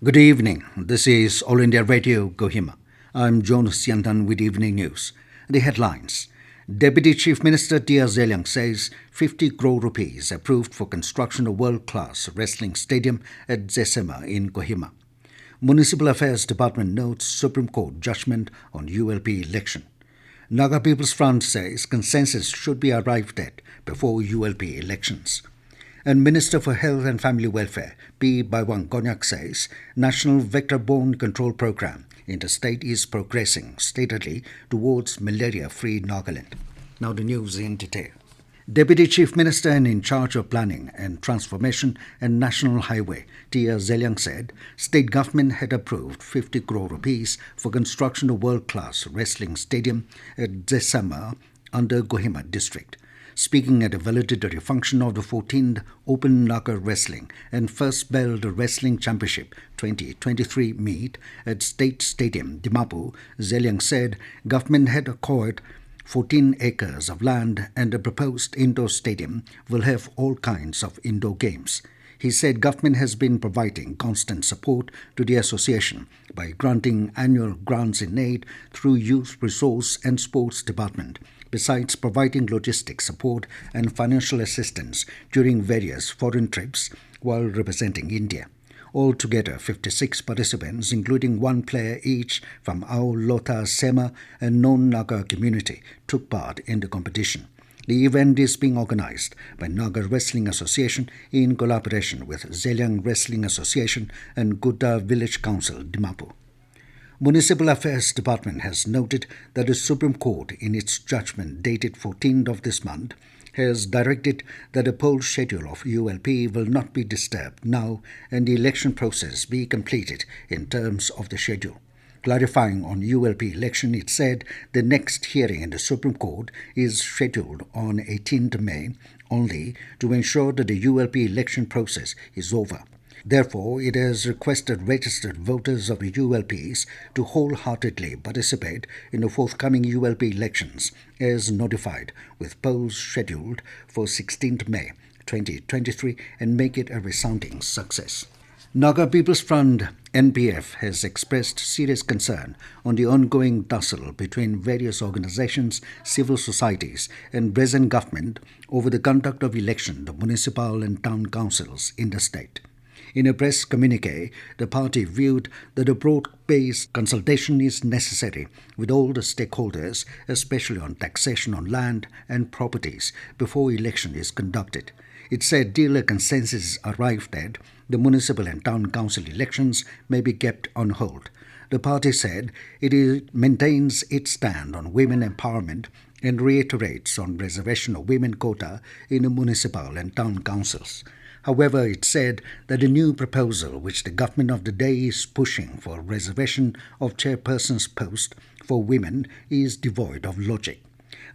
Good evening. This is All India Radio Kohima. I'm Jonas Yandan with Evening News. The headlines. Deputy Chief Minister TR Zeliang says 50 crore rupees approved for construction of world-class wrestling stadium at Tsiesema in Kohima. Municipal Affairs Department notes Supreme Court judgment on ULP election. Naga People's Front says consensus should be arrived at before ULP elections. And Minister for Health and Family Welfare, Paiwang Konyak, says National Vector Borne Control Programme interstate is progressing steadily towards malaria-free Nagaland. Now the news in detail. Deputy Chief Minister and in charge of Planning and Transformation and National Highway, TR Zeliang said state government had approved 50 crore rupees for construction of world-class wrestling stadium at Tsiesema under Kohima district. Speaking at a valedictory function of the 14th Open Naga Wrestling and First Belt Wrestling Championship 2023 meet at State Stadium, Dimapur, Zeliang said government had acquired 14 acres of land and the proposed indoor stadium will have all kinds of indoor games. He said government has been providing constant support to the association by granting annual grants in aid through Youth Resource and Sports Department, besides providing logistics support and financial assistance during various foreign trips while representing India. Altogether, 56 participants, including one player each from our Tsiesema and non-Naga community, took part in the competition. The event is being organized by Naga Wrestling Association in collaboration with Zeliang Wrestling Association and Gudda Village Council, Dimapur. Municipal Affairs Department has noted that the Supreme Court, in its judgment dated 14th of this month, has directed that the poll schedule of ULP will not be disturbed now and the election process be completed in terms of the schedule. Clarifying on ULP election, it said the next hearing in the Supreme Court is scheduled on 18th May only to ensure that the ULP election process is over. Therefore, it has requested registered voters of the ULPs to wholeheartedly participate in the forthcoming ULP elections as notified, with polls scheduled for 16th May 2023 and make it a resounding success. Naga People's Front NPF has expressed serious concern on the ongoing tussle between various organizations, civil societies and present government over the conduct of election of municipal and town councils in the state. In a press communique, the party viewed that a broad-based consultation is necessary with all the stakeholders, especially on taxation on land and properties, before election is conducted. It said till a consensus is arrived at, the municipal and town council elections may be kept on hold. The party said it maintains its stand on women empowerment and reiterates on reservation of women quota in the municipal and town councils. However, it said that a new proposal which the government of the day is pushing for reservation of chairperson's post for women is devoid of logic.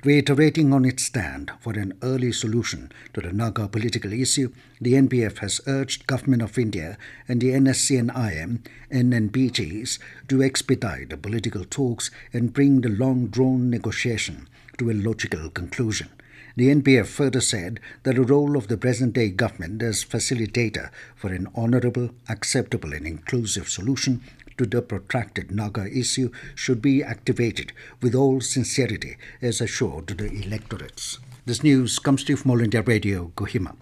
Reiterating on its stand for an early solution to the Naga political issue, the NPF has urged Government of India and the NSCN-IM and NPGs to expedite the political talks and bring the long-drawn negotiation to a logical conclusion. The NPF further said that the role of the present-day government as facilitator for an honourable, acceptable and inclusive solution to the protracted Naga issue should be activated with all sincerity as assured to the electorates. This news comes to you from All India Radio, Kohima.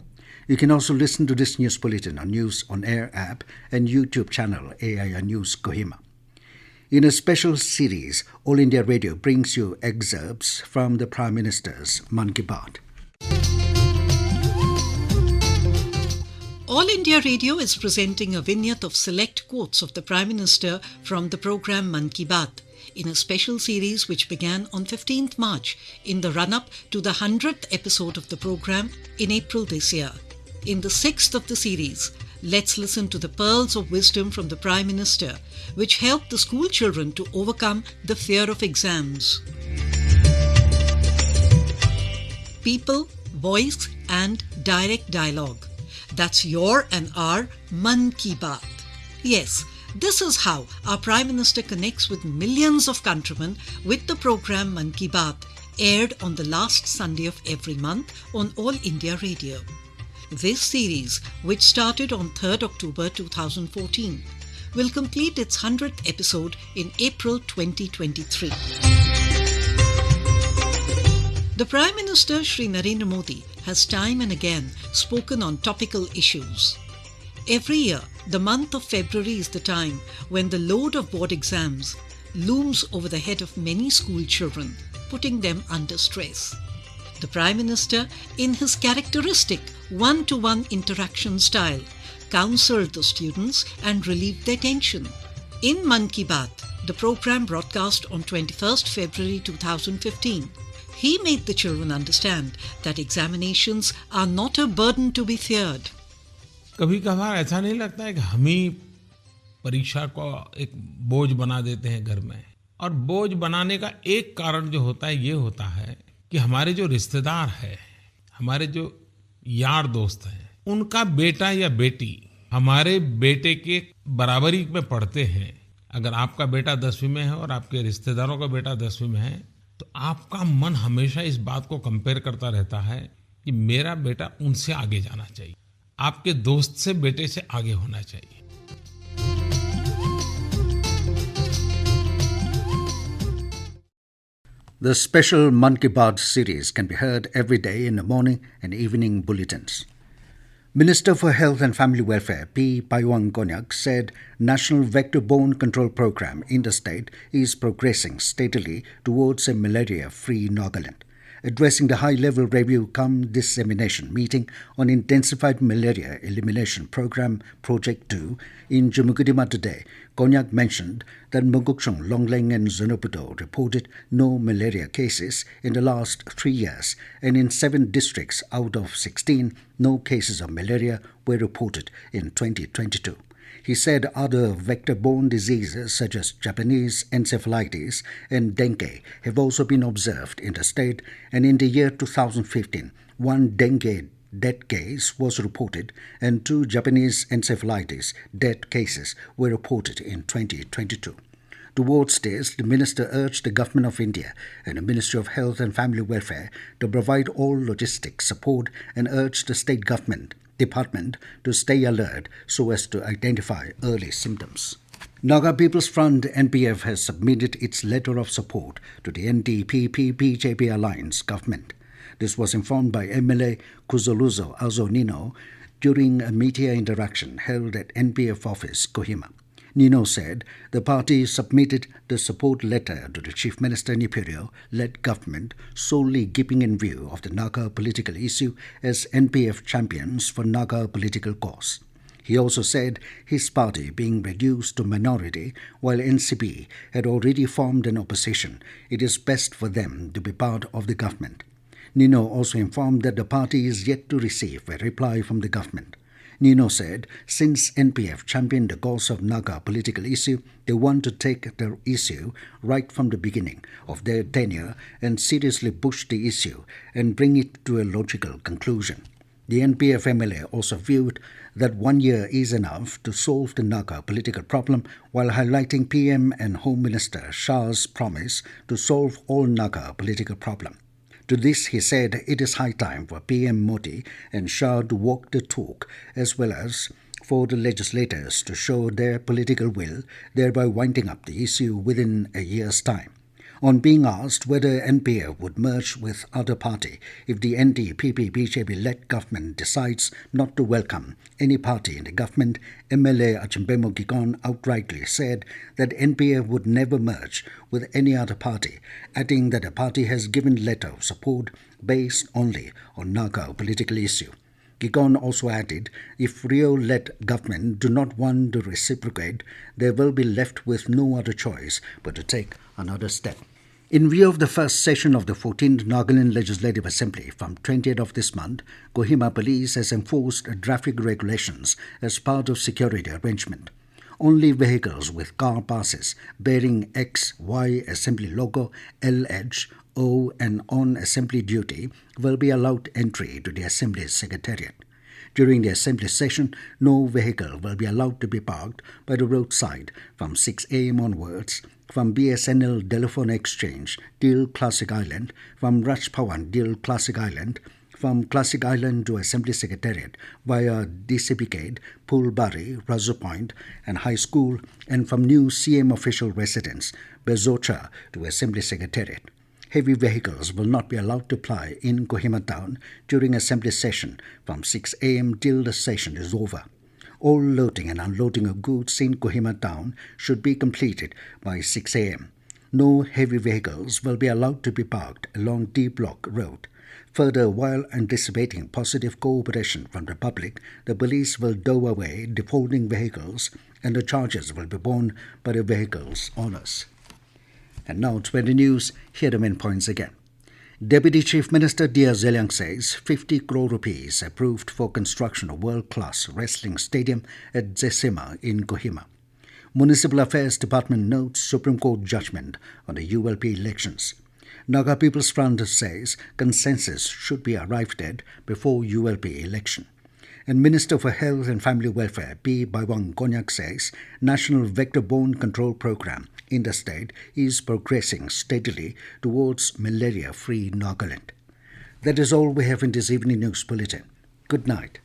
You can also listen to this news bulletin on News on Air app and YouTube channel AIR News Kohima. In a special series, All India Radio brings you excerpts from the Prime Minister's Man Ki Baat. All India Radio is presenting a vignette of select quotes of the Prime Minister from the programme Man Ki Baat in a special series which began on 15th March in the run-up to the 100th episode of the programme in April this year. In the 6th of the series, let's listen to the pearls of wisdom from the Prime Minister, which help the school children to overcome the fear of exams. People, voice and direct dialogue. That's your and our Man Ki Baat. Yes, this is how our Prime Minister connects with millions of countrymen with the programme Man Ki Baat, aired on the last Sunday of every month on All India Radio. This series, which started on 3rd October 2014, will complete its 100th episode in April 2023. The Prime Minister Shri Narendra Modi has time and again spoken on topical issues. Every year, the month of February is the time when the load of board exams looms over the head of many school children, putting them under stress. The Prime Minister, in his characteristic one-to-one interaction style, counselled the students and relieved their tension. In Man Ki Baat, the program broadcast on 21st February 2015, he made the children understand that examinations are not a burden to be feared. कभी कभार ऐसा नहीं लगता है कि हम ही परीक्षा को एक बोझ बना देते हैं घर में, और बोझ बनाने का एक कारण जो होता है ये होता है कि हमारे जो रिश्तेदार हैं, हमारे जो यार दोस्त हैं, उनका बेटा या बेटी हमारे बेटे के बराबरी में पढ़ते हैं। अगर आपका बेटा 10वीं में है और आपके रिश्तेदारों का बेटा 10वीं में है, तो आपका मन हमेशा इस बात को कंपेयर करता रहता है कि मेरा बेटा उनसे आगे जाना चाहिए, आपके दोस्त से बेटे से आगे होना चाहिए। The special Man Ki Baat series can be heard every day in the morning and evening bulletins. Minister for Health and Family Welfare P. Paiwang Konyak said National Vector Borne Control Programme in the state is progressing steadily towards a malaria-free Nagaland. Addressing the high-level review cum dissemination meeting on Intensified Malaria Elimination Programme Project 2 in Kohima today, Konyak mentioned that Mugukchong, Longleng and Zonoputo reported no malaria cases in the last 3 years, and in 7 districts out of 16, no cases of malaria were reported in 2022. He said other vector-borne diseases such as Japanese encephalitis and dengue have also been observed in the state, and in the year 2015, 1 dengue death case was reported and 2 Japanese encephalitis death cases were reported in 2022. Towards this, the Minister urged the Government of India and the Ministry of Health and Family Welfare to provide all logistic support and urged the State Government Department to stay alert so as to identify early symptoms. Naga People's Front NPF has submitted its letter of support to the NDP-BJP Alliance government. This was informed by MLA Kuzoluzo Azonino during a media interaction held at NPF office, Kohima. Nino said the party submitted the support letter to the Chief Minister Niperio-led government solely keeping in view of the Naga political issue as NPF champions for Naga political cause. He also said his party being reduced to minority while NCP had already formed an opposition, it is best for them to be part of the government. Nino also informed that the party is yet to receive a reply from the government. Nino said since NPF championed the cause of Naga political issue, they want to take the issue right from the beginning of their tenure and seriously push the issue and bring it to a logical conclusion. The NPF MLA also viewed that 1 year is enough to solve the Naga political problem while highlighting PM and Home Minister Shah's promise to solve all Naga political problem. To this, he said it is high time for PM Modi and Shah to walk the talk as well as for the legislators to show their political will, thereby winding up the issue within a year's time. On being asked whether NPF would merge with other party if the NDP-BJP-led government decides not to welcome any party in the government, MLA Achimbemo Gigon outrightly said that NPF would never merge with any other party, adding that the party has given letter of support based only on Naga political issue. Gigon also added, if Rio-led government do not want to reciprocate, they will be left with no other choice but to take another step. In view of the first session of the 14th Nagaland Legislative Assembly from 20th of this month, Kohima Police has enforced traffic regulations as part of security arrangement. Only vehicles with car passes bearing X, Y Assembly logo, L Edge, O and on Assembly duty will be allowed entry to the Assembly Secretariat. During the Assembly session, no vehicle will be allowed to be parked by the roadside from 6 a.m. onwards, from BSNL Telephone Exchange, Dil Classic Island, from Rajpawan Dil Classic Island, from Classic Island to Assembly Secretariat via DC Brigade, Pulbari, Razu Point and High School, and from new CM official residence, Bezocha to Assembly Secretariat. Heavy vehicles will not be allowed to ply in Kohima town during Assembly session from 6 a.m. till the session is over. All loading and unloading of goods in Kohima town should be completed by 6 a.m. No heavy vehicles will be allowed to be parked along D Block Road. Further, while anticipating positive cooperation from the public, the police will dow away defaulting vehicles and the charges will be borne by the vehicle's owners. And now to the news, here are the main points again. Deputy Chief Minister TR Zeliang says 50 crore rupees approved for construction of world-class wrestling stadium at Tsiesema in Kohima. Municipal Affairs Department notes Supreme Court judgment on the ULP elections. Naga People's Front says consensus should be arrived at before ULP election. And Minister for Health and Family Welfare Paiwang Konyak says National Vector Borne Control Programme in the state is progressing steadily towards malaria-free Nagaland. That is all we have in this evening news bulletin. Good night.